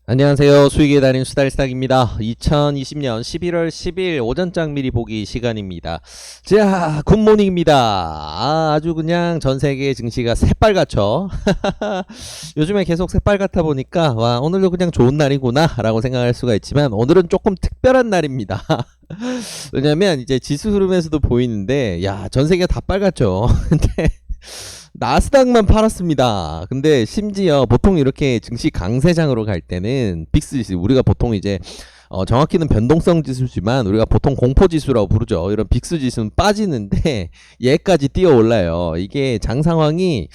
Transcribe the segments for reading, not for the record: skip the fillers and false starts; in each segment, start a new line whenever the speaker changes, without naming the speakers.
안녕하세요. 수익의 달인 수달싹입니다. 2020년 11월 10일 오전장 미리 보기 시간입니다. 자, 굿모닝입니다. 아주 그냥 전세계 증시가 새빨갛죠. 요즘에 계속 새빨갛다 보니까 와, 오늘도 그냥 좋은 날이구나 라고 생각할 수가 있지만 오늘은 조금 특별한 날입니다. 왜냐면 이제 지수 흐름에서도 보이는데 야, 전세계가 다 빨갛죠. 근데 나스닥만 팔았습니다. 근데 심지어 보통 이렇게 증시 강세장으로 갈 때는 빅스 지수, 우리가 보통 이제 정확히는 변동성 지수지만 우리가 보통 공포 지수라고 부르죠. 이런 빅스 지수는 빠지는데 얘까지 뛰어 올라요. 이게 장 상황이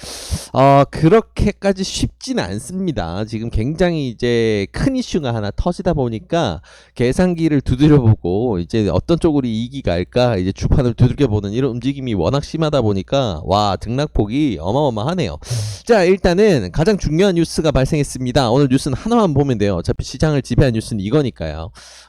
그렇게까지 쉽지는 않습니다. 지금 굉장히 이제 큰 이슈가 하나 터지다 보니까 계산기를 두드려보고 이제 어떤 쪽으로 이익이 갈까 이제 주판을 두들겨보는 이런 움직임이 워낙 심하다 보니까 와, 등락폭이 어마어마하네요. 자, 일단은 가장 중요한 뉴스가 발생했습니다. 오늘 뉴스는 하나만 보면 돼요. 어차피 시장을 지배한 뉴스는 이거니까요.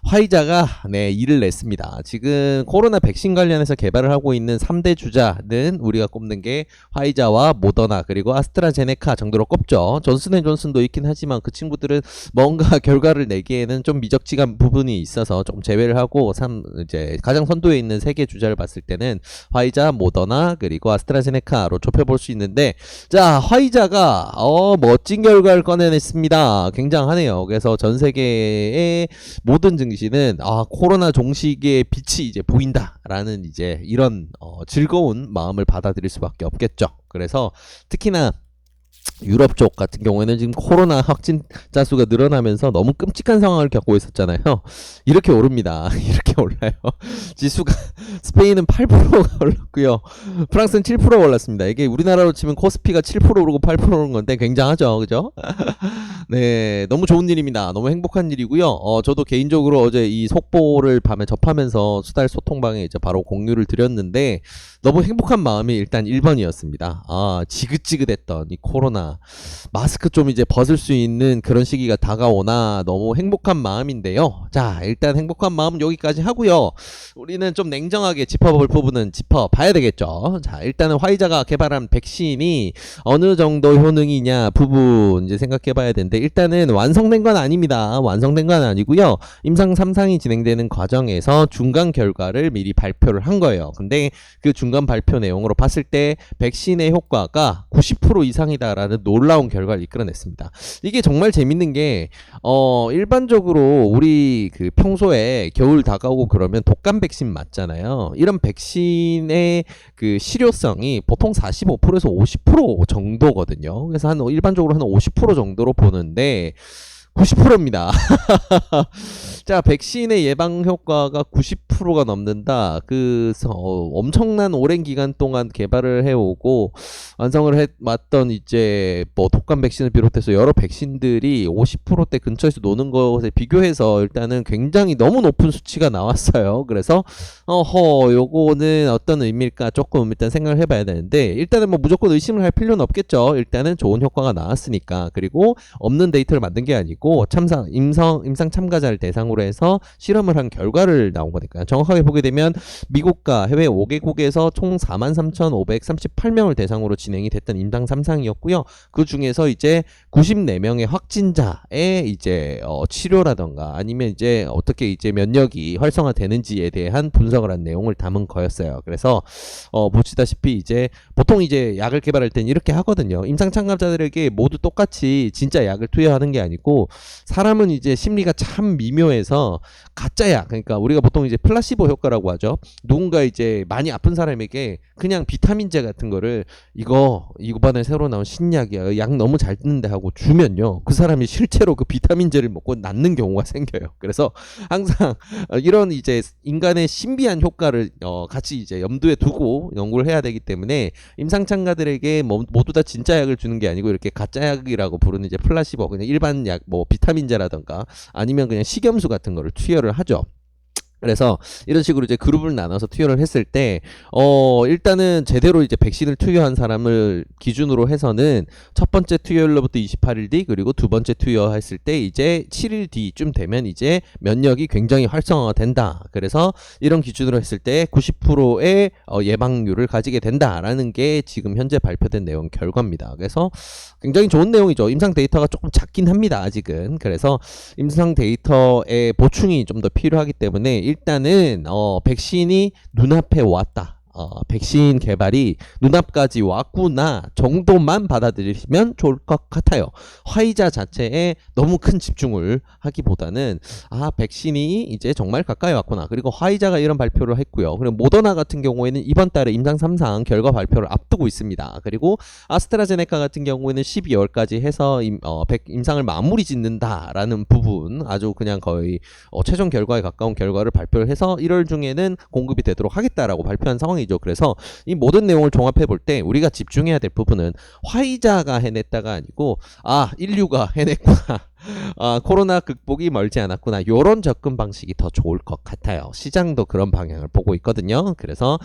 화이자가 일을 냈습니다. 지금 코로나 백신 관련해서 개발을 하고 있는 3대 주자는 우리가 꼽는 게 화이자와 모더나 그리고 아스트라제네카 정도로 꼽죠. 존슨앤존슨도 있긴 하지만 그 친구들은 뭔가 결과를 내기에는 좀 미적지간 부분이 있어서 좀 제외를 하고 이제 가장 선두에 있는 3개 주자를 봤을 때는 화이자, 모더나 그리고 아스트라제네카로 좁혀볼 수 있는데, 자, 화이자가 멋진 결과를 꺼내냈습니다. 굉장하네요. 그래서 전 세계의 모든 증시는 코로나 종식의 빛이 이제 보인다라는 이제 이런 즐거운 마음을 받아들일 수밖에 없겠죠. 그래서 특히나 유럽 쪽 같은 경우에는 지금 코로나 확진자 수가 늘어나면서 너무 끔찍한 상황을 겪고 있었잖아요. 이렇게 오릅니다. 이렇게 올라요. 지수가 스페인은 8%가 올랐고요. 프랑스는 7% 올랐습니다. 이게 우리나라로 치면 코스피가 7% 오르고 8% 오른 건데 굉장하죠. 그죠? 네, 너무 좋은 일입니다. 너무 행복한 일이고요. 저도 개인적으로 어제 이 속보를 밤에 접하면서 수달 소통방에 이제 바로 공유를 드렸는데 너무 행복한 마음이 일단 1번이었습니다. 지긋지긋했던 이 코로나 마스크 좀 이제 벗을 수 있는 그런 시기가 다가오나 너무 행복한 마음인데요. 자, 일단 행복한 마음 여기까지 하고요. 우리는 좀 냉정하게 짚어볼 부분은 짚어봐야 되겠죠. 자, 일단은 화이자가 개발한 백신이 어느 정도 효능이냐 부분 이제 생각해봐야 되는데, 일단은 완성된 건 아닙니다. 완성된 건 아니고요. 임상 3상이 진행되는 과정에서 중간 결과를 미리 발표를 한 거예요. 근데 그 중간 발표 내용으로 봤을 때 백신의 효과가 90% 이상이다라는 놀라운 결과를 이끌어냈습니다. 이게 정말 재밌는 게 일반적으로 우리 그 평소에 겨울 다가오고 그러면 독감 백신 맞잖아요. 이런 백신의 그 실효성이 보통 45%에서 50% 정도거든요. 그래서 일반적으로 한 50% 정도로 보는데 90%입니다. 자, 백신의 예방 효과가 90%가 넘는다. 엄청난 오랜 기간 동안 개발을 해오고 완성을 해왔던 이제 뭐 독감 백신을 비롯해서 여러 백신들이 50%대 근처에서 노는 것에 비교해서 일단은 굉장히 너무 높은 수치가 나왔어요. 그래서 요거는 어떤 의미일까 조금 일단 생각을 해봐야 되는데, 일단은 뭐 무조건 의심을 할 필요는 없겠죠. 일단은 좋은 효과가 나왔으니까. 그리고 없는 데이터를 만든 게 아니고 임상 참가자를 대상으로 해서 실험을 한 결과를 나온 거니까요. 정확하게 보게 되면 미국과 해외 5개국에서 총 43,538명을 대상으로 진행이 됐던 임상 3상이었고요. 그 중에서 이제 94명의 확진자의 이제 치료라던가 아니면 이제 어떻게 이제 면역이 활성화되는지에 대한 분석을 한 내용을 담은 거였어요. 그래서 보시다시피 이제 보통 이제 약을 개발할 땐 이렇게 하거든요. 임상 참가자들에게 모두 똑같이 진짜 약을 투여하는 게 아니고, 사람은 이제 심리가 참 미묘해서 가짜약, 그러니까 우리가 보통 이제 플라시보 효과라고 하죠. 누군가 이제 많이 아픈 사람에게 그냥 비타민제 같은 거를 이번에 새로 나온 신약이야, 약 너무 잘 듣는데 하고 주면요, 그 사람이 실제로 그 비타민제를 먹고 낫는 경우가 생겨요. 그래서 항상 이런 이제 인간의 신비한 효과를 같이 이제 염두에 두고 연구를 해야 되기 때문에 임상 참가들에게 모두 다 진짜 약을 주는 게 아니고 이렇게 가짜 약이라고 부르는 이제 플라시보, 그냥 일반 약 뭐 비타민제라던가 아니면 그냥 식염수 같은 거를 투여를 하죠. 그래서 이런 식으로 이제 그룹을 나눠서 투여를 했을 때, 일단은 제대로 이제 백신을 투여한 사람을 기준으로 해서는 첫 번째 투여일로부터 28일 뒤, 그리고 두 번째 투여했을 때 이제 7일 뒤쯤 되면 이제 면역이 굉장히 활성화가 된다. 그래서 이런 기준으로 했을 때 90%의 예방률을 가지게 된다라는 게 지금 현재 발표된 내용 결과입니다. 그래서 굉장히 좋은 내용이죠. 임상 데이터가 조금 작긴 합니다. 아직은. 그래서 임상 데이터의 보충이 좀 더 필요하기 때문에 일단은 백신이 눈앞에 왔다. 백신 개발이 눈앞까지 왔구나 정도만 받아들이시면 좋을 것 같아요. 화이자 자체에 너무 큰 집중을 하기보다는 백신이 이제 정말 가까이 왔구나. 그리고 화이자가 이런 발표를 했고요. 그리고 모더나 같은 경우에는 이번 달에 임상 3상 결과 발표를 앞두고 있습니다. 그리고 아스트라제네카 같은 경우에는 12월까지 해서 임상을 마무리 짓는다라는 부분, 아주 그냥 거의 최종 결과에 가까운 결과를 발표를 해서 1월 중에는 공급이 되도록 하겠다라고 발표한 상황이 이죠. 그래서 이 모든 내용을 종합해 볼 때 우리가 집중해야 될 부분은 화이자가 해냈다가 아니고 인류가 해냈구나. 코로나 극복이 멀지 않았구나. 요런 접근 방식이 더 좋을 것 같아요. 시장도 그런 방향을 보고 있거든요. 그래서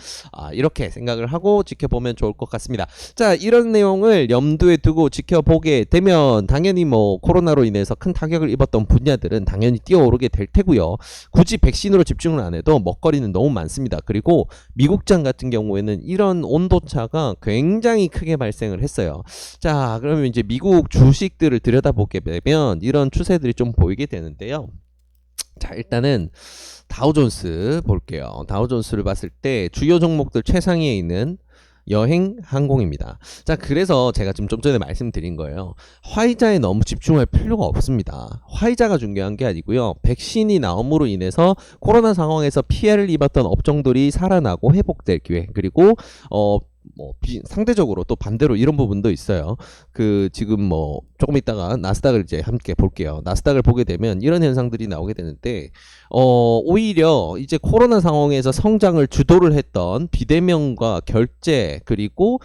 이렇게 생각을 하고 지켜보면 좋을 것 같습니다. 자, 이런 내용을 염두에 두고 지켜보게 되면 당연히 뭐 코로나로 인해서 큰 타격을 입었던 분야들은 당연히 뛰어오르게 될 테고요. 굳이 백신으로 집중을 안 해도 먹거리는 너무 많습니다. 그리고 미국장 같은 경우에는 이런 온도차가 굉장히 크게 발생을 했어요. 자, 그러면 이제 미국 주식들을 들여다보게 되면 이런 추세들이 좀 보이게 되는데요. 자, 일단은 다우존스 볼게요. 다우존스를 봤을 때 주요 종목들 최상위에 있는 여행, 항공입니다. 자, 그래서 제가 좀 전에 말씀드린 거예요. 화이자에 너무 집중할 필요가 없습니다. 화이자가 중요한 게 아니고요. 백신이 나옴으로 인해서 코로나 상황에서 피해를 입었던 업종들이 살아나고 회복될 기회, 그리고 상대적으로 또 반대로 이런 부분도 있어요. 지금 조금 있다가 나스닥을 이제 함께 볼게요. 나스닥을 보게 되면 이런 현상들이 나오게 되는데, 오히려 이제 코로나 상황에서 성장을 주도를 했던 비대면과 결제, 그리고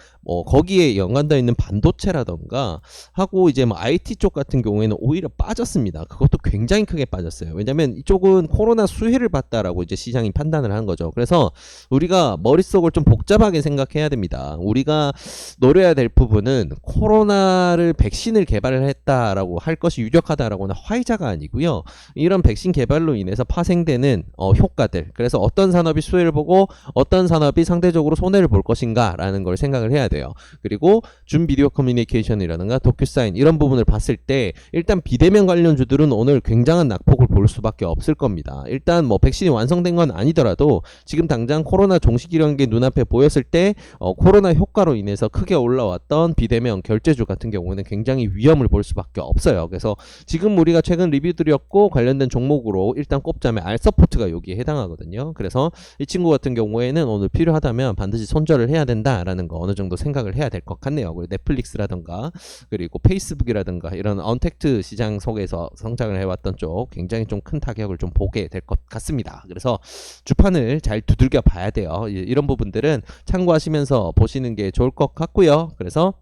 거기에 연관되어 있는 반도체라던가 하고 이제 IT 쪽 같은 경우에는 오히려 빠졌습니다. 그것도 굉장히 크게 빠졌어요. 왜냐면 이쪽은 코로나 수혜를 봤다라고 이제 시장이 판단을 한 거죠. 그래서 우리가 머릿속을 좀 복잡하게 생각해야 됩니다. 우리가 노려야 될 부분은 코로나를 백신을 개발을 했다라고 할 것이 유력하다라고는 화이자가 아니고요. 이런 백신 개발로 인해서 파생되는 효과들, 그래서 어떤 산업이 수혜를 보고 어떤 산업이 상대적으로 손해를 볼 것인가라는 걸 생각을 해야 돼요. 그리고 줌 비디오 커뮤니케이션이라든가 도큐사인 이런 부분을 봤을 때 일단 비대면 관련주들은 오늘 굉장한 낙폭을 볼 수밖에 없을 겁니다. 일단 백신이 완성된 건 아니더라도 지금 당장 코로나 종식이라는 게 눈앞에 보였을 때 코로나 효과로 인해서 크게 올라왔던 비대면 결제주 같은 경우는 굉장히 위험을 볼 수밖에 없어요. 그래서 지금 우리가 최근 리뷰 드렸고 관련된 종목으로 일단 꼽자면 알서포트가 여기에 해당하거든요. 그래서 이 친구 같은 경우에는 오늘 필요하다면 반드시 손절을 해야 된다라는 거 어느 정도 생각을 해야 될 것 같네요. 그리고 넷플릭스라든가 그리고 페이스북이라든가 이런 언택트 시장 속에서 성장을 해왔던 쪽 굉장히 좀 큰 타격을 좀 보게 될 것 같습니다. 그래서 주판을 잘 두들겨 봐야 돼요. 이런 부분들은 참고하시면서 보시는 게 좋을 것 같고요. 그래서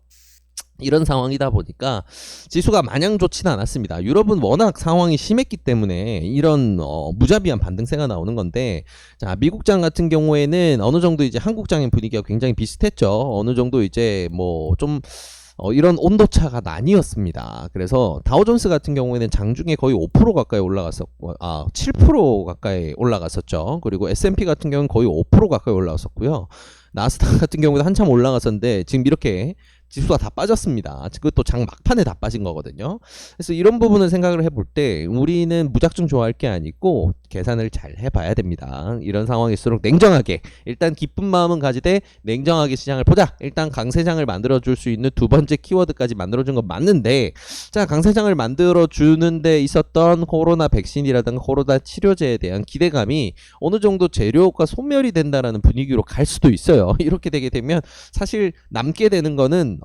이런 상황이다 보니까 지수가 마냥 좋지는 않았습니다. 유럽은 워낙 상황이 심했기 때문에 이런 무자비한 반등세가 나오는 건데, 자, 미국장 같은 경우에는 어느 정도 이제 한국장의 분위기가 굉장히 비슷했죠. 어느 정도 이제 좀 이런 온도차가 나뉘었습니다. 그래서 다우존스 같은 경우에는 장중에 거의 5% 가까이 올라갔었고, 7% 가까이 올라갔었죠. 그리고 S&P 같은 경우는 거의 5% 가까이 올라갔었고요. 나스닥 같은 경우도 한참 올라갔었는데 지금 이렇게 지수가 다 빠졌습니다. 그것도 장 막판에 다 빠진 거거든요. 그래서 이런 부분을 생각을 해볼 때 우리는 무작정 좋아할 게 아니고 계산을 잘 해봐야 됩니다. 이런 상황일수록 냉정하게, 일단 기쁜 마음은 가지되 냉정하게 시장을 보자. 일단 강세장을 만들어줄 수 있는 두 번째 키워드까지 만들어준 건 맞는데, 자, 강세장을 만들어주는 데 있었던 코로나 백신이라든가 코로나 치료제에 대한 기대감이 어느 정도 재료가 소멸이 된다라는 분위기로 갈 수도 있어요. 이렇게 되게 되면 사실 남게 되는 거는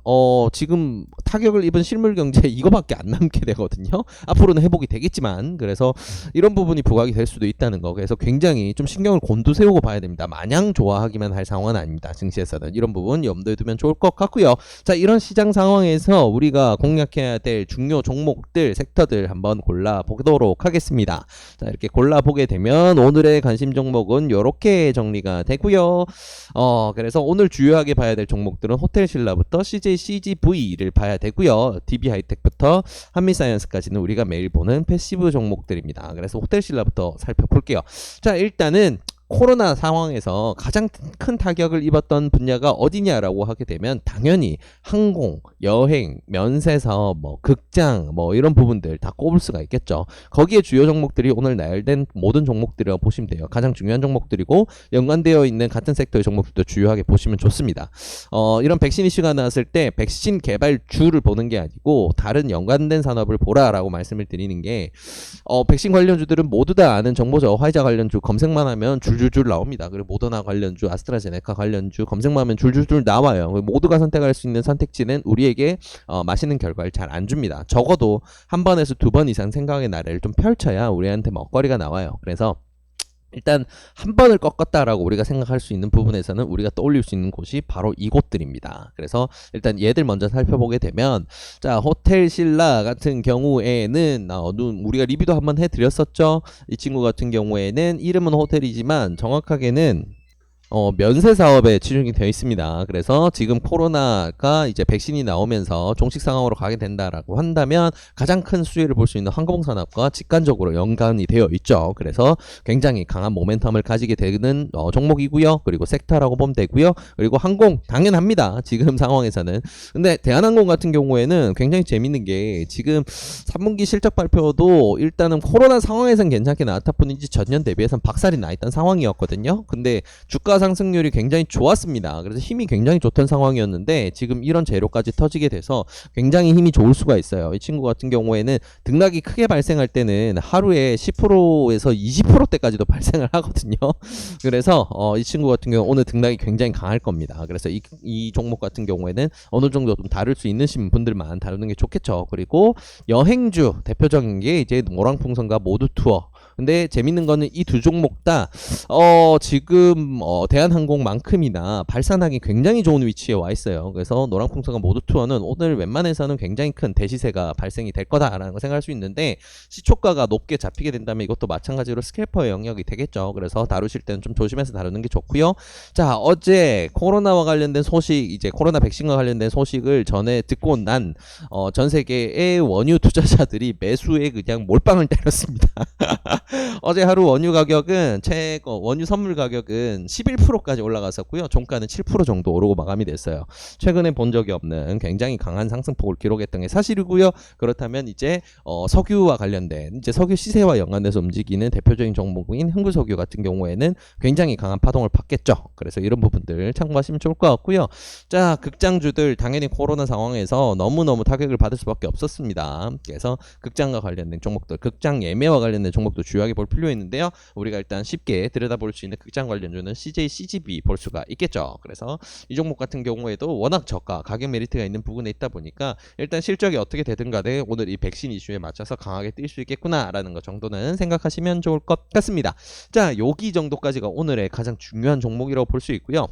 지금 타격을 입은 실물 경제 이거밖에 안 남게 되거든요. 앞으로는 회복이 되겠지만, 그래서 이런 부분이 부각이 될 수도 있다는 거. 그래서 굉장히 좀 신경을 곤두세우고 봐야 됩니다. 마냥 좋아하기만 할 상황은 아닙니다. 증시에서는 이런 부분 염두에 두면 좋을 것 같고요. 자, 이런 시장 상황에서 우리가 공략해야 될 중요 종목들, 섹터들 한번 골라 보도록 하겠습니다. 자, 이렇게 골라 보게 되면 오늘의 관심 종목은 이렇게 정리가 되고요. 그래서 오늘 주요하게 봐야 될 종목들은 호텔신라부터 CJ CGV를 봐야 되고요. DB하이텍부터 한미사이언스까지는 우리가 매일 보는 패시브 종목들입니다. 그래서 호텔신라부터 살펴볼게요. 자, 일단은 코로나 상황에서 가장 큰 타격을 입었던 분야가 어디냐라고 하게 되면 당연히 항공, 여행, 면세사업, 극장 이런 부분들 다 꼽을 수가 있겠죠. 거기에 주요 종목들이 오늘 나열된 모든 종목들이라고 보시면 돼요. 가장 중요한 종목들이고 연관되어 있는 같은 섹터의 종목들도 주요하게 보시면 좋습니다. 이런 백신 이슈가 나왔을 때 백신 개발주를 보는 게 아니고 다른 연관된 산업을 보라라고 말씀을 드리는 게 백신 관련주들은 모두 다 아는 정보죠. 화이자 관련주 검색만 하면 줄줄 나옵니다. 그리고 모더나 관련주, 아스트라제네카 관련주 검색만 하면 줄줄 나와요. 모두가 선택할 수 있는 선택지는 우리에게 맛있는 결과를 잘 안 줍니다. 적어도 한 번에서 두 번 이상 생각의 나래를 좀 펼쳐야 우리한테 먹거리가 나와요. 그래서 일단 한 번을 꺾었다라고 우리가 생각할 수 있는 부분에서는 우리가 떠올릴 수 있는 곳이 바로 이곳들입니다. 그래서 일단 얘들 먼저 살펴보게 되면 자, 호텔신라 같은 경우에는 우리가 리뷰도 한번 해드렸었죠. 이 친구 같은 경우에는 이름은 호텔이지만 정확하게는 면세 사업에 치중이 되어 있습니다. 그래서 지금 코로나가 이제 백신이 나오면서 종식 상황으로 가게 된다라고 한다면 가장 큰 수혜를 볼 수 있는 항공산업과 직관적으로 연관이 되어 있죠. 그래서 굉장히 강한 모멘텀을 가지게 되는 종목이고요. 그리고 섹터라고 보면 되고요. 그리고 항공 당연합니다. 지금 상황에서는. 근데 대한항공 같은 경우에는 굉장히 재밌는 게 지금 3분기 실적 발표도 일단은 코로나 상황에선 괜찮게 나왔다 뿐이지 전년 대비해서는 박살이 나 있던 상황이었거든요. 근데 주가 상승률이 굉장히 좋았습니다. 그래서 힘이 굉장히 좋던 상황이었는데 지금 이런 재료까지 터지게 돼서 굉장히 힘이 좋을 수가 있어요. 이 친구 같은 경우에는 등락이 크게 발생할 때는 하루에 10%에서 20%대까지도 발생을 하거든요. 그래서 이 친구 같은 경우 오늘 등락이 굉장히 강할 겁니다. 그래서 이 종목 같은 경우에는 어느 정도 좀 다룰 수 있는 분들만 다루는 게 좋겠죠. 그리고 여행주 대표적인 게 이제 노랑풍선과 모두투어. 근데 재밌는 거는 이 두 종목 다 지금 대한항공만큼이나 발산하기 굉장히 좋은 위치에 와 있어요. 그래서 노랑풍선과 모두투어는 오늘 웬만해서는 굉장히 큰 대시세가 발생이 될 거다라는 걸 생각할 수 있는데 시초가가 높게 잡히게 된다면 이것도 마찬가지로 스캘퍼의 영역이 되겠죠. 그래서 다루실 때는 좀 조심해서 다루는 게 좋고요. 자, 어제 코로나와 관련된 소식, 이제 코로나 백신과 관련된 소식을 전에 듣고 난 전 세계의 원유 투자자들이 매수에 그냥 몰빵을 때렸습니다. 어제 하루 원유 가격은 원유 선물 가격은 11%까지 올라갔었고요. 종가는 7% 정도 오르고 마감이 됐어요. 최근에 본 적이 없는 굉장히 강한 상승폭을 기록했던 게 사실이고요. 그렇다면 이제 석유와 관련된 이제 석유 시세와 연관돼서 움직이는 대표적인 종목인 흥구석유 같은 경우에는 굉장히 강한 파동을 받겠죠. 그래서 이런 부분들 참고하시면 좋을 것 같고요. 자, 극장주들 당연히 코로나 상황에서 너무너무 타격을 받을 수밖에 없었습니다. 그래서 극장과 관련된 종목들, 극장 예매와 관련된 종목도 주요하게 볼 필요 있는데요. 우리가 일단 쉽게 들여다볼 수 있는 극장 관련주는 CJ CGV 볼 수가 있겠죠. 그래서 이 종목 같은 경우에도 워낙 저가 가격 메리트가 있는 부분에 있다 보니까 일단 실적이 어떻게 되든 간에 오늘 이 백신 이슈에 맞춰서 강하게 뛸 수 있겠구나라는 것 정도는 생각하시면 좋을 것 같습니다. 자, 여기 정도까지가 오늘의 가장 중요한 종목이라고 볼 수 있고요.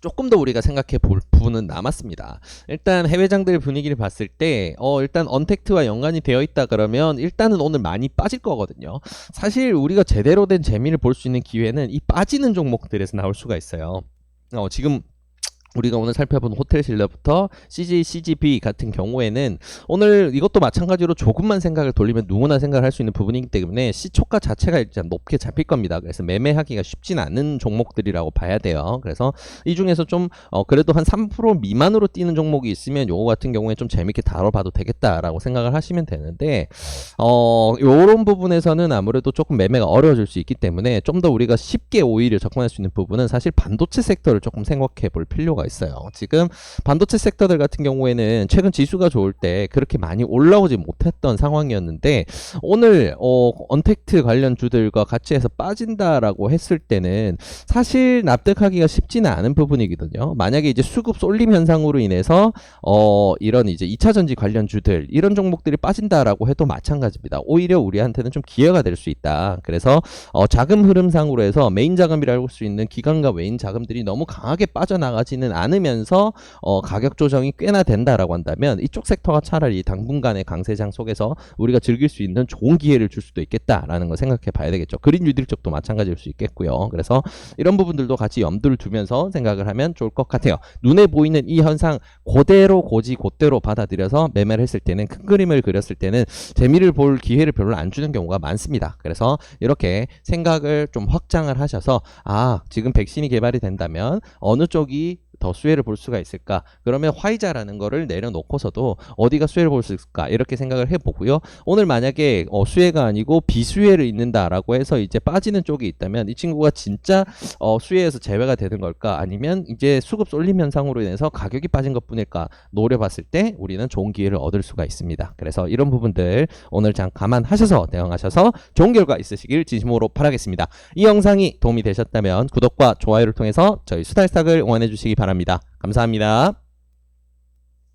조금 더 우리가 생각해 볼 부분은 남았습니다. 일단 해외장들 분위기를 봤을 때 일단 언택트와 연관이 되어 있다 그러면 일단은 오늘 많이 빠질 거거든요. 사실 우리가 제대로 된 재미를 볼 수 있는 기회는 이 빠지는 종목들에서 나올 수가 있어요. 지금 우리가 오늘 살펴본 호텔신라부터 CJ CGV 같은 경우에는 오늘 이것도 마찬가지로 조금만 생각을 돌리면 누구나 생각을 할 수 있는 부분이기 때문에 시초가 자체가 일단 높게 잡힐 겁니다. 그래서 매매하기가 쉽진 않은 종목들이라고 봐야 돼요. 그래서 이 중에서 좀 그래도 한 3% 미만으로 뛰는 종목이 있으면 요거 같은 경우에 좀 재밌게 다뤄봐도 되겠다라고 생각을 하시면 되는데 요런 부분에서는 아무래도 조금 매매가 어려워질 수 있기 때문에 좀 더 우리가 쉽게 오히려 접근할 수 있는 부분은 사실 반도체 섹터를 조금 생각해 볼 필요가 있어요. 지금 반도체 섹터들 같은 경우에는 최근 지수가 좋을 때 그렇게 많이 올라오지 못했던 상황이었는데 오늘 언택트 관련 주들과 같이 해서 빠진다라고 했을 때는 사실 납득하기가 쉽지는 않은 부분이거든요. 만약에 이제 수급 쏠림 현상으로 인해서 이런 이제 2차 전지 관련 주들 이런 종목들이 빠진다라고 해도 마찬가지입니다. 오히려 우리한테는 좀 기회가 될 수 있다. 그래서 자금 흐름상으로 해서 메인 자금이라고 할 수 있는 기관과 외인 자금들이 너무 강하게 빠져나가지는 않으면서 가격 조정이 꽤나 된다라고 한다면 이쪽 섹터가 차라리 당분간의 강세장 속에서 우리가 즐길 수 있는 좋은 기회를 줄 수도 있겠다라는 걸 생각해 봐야 되겠죠. 그린 유딜 쪽도 마찬가지일 수 있겠고요. 그래서 이런 부분들도 같이 염두를 두면서 생각을 하면 좋을 것 같아요. 눈에 보이는 이 현상 그대로 고지 곧대로 받아들여서 매매를 했을 때는 큰 그림을 그렸을 때는 재미를 볼 기회를 별로 안 주는 경우가 많습니다. 그래서 이렇게 생각을 좀 확장을 하셔서 지금 백신이 개발이 된다면 어느 쪽이 더 수혜를 볼 수가 있을까? 그러면 화이자라는 거를 내려놓고서도 어디가 수혜를 볼 수 있을까? 이렇게 생각을 해보고요. 오늘 만약에 수혜가 아니고 비수혜를 잊는다라고 해서 이제 빠지는 쪽이 있다면 이 친구가 진짜 수혜에서 제외가 되는 걸까? 아니면 이제 수급 쏠림 현상으로 인해서 가격이 빠진 것뿐일까? 노려봤을 때 우리는 좋은 기회를 얻을 수가 있습니다. 그래서 이런 부분들 오늘 장 감안하셔서 대응하셔서 좋은 결과 있으시길 진심으로 바라겠습니다. 이 영상이 도움이 되셨다면 구독과 좋아요를 통해서 저희 수달스탁을 응원해 주시기 바랍니다. 감사합니다.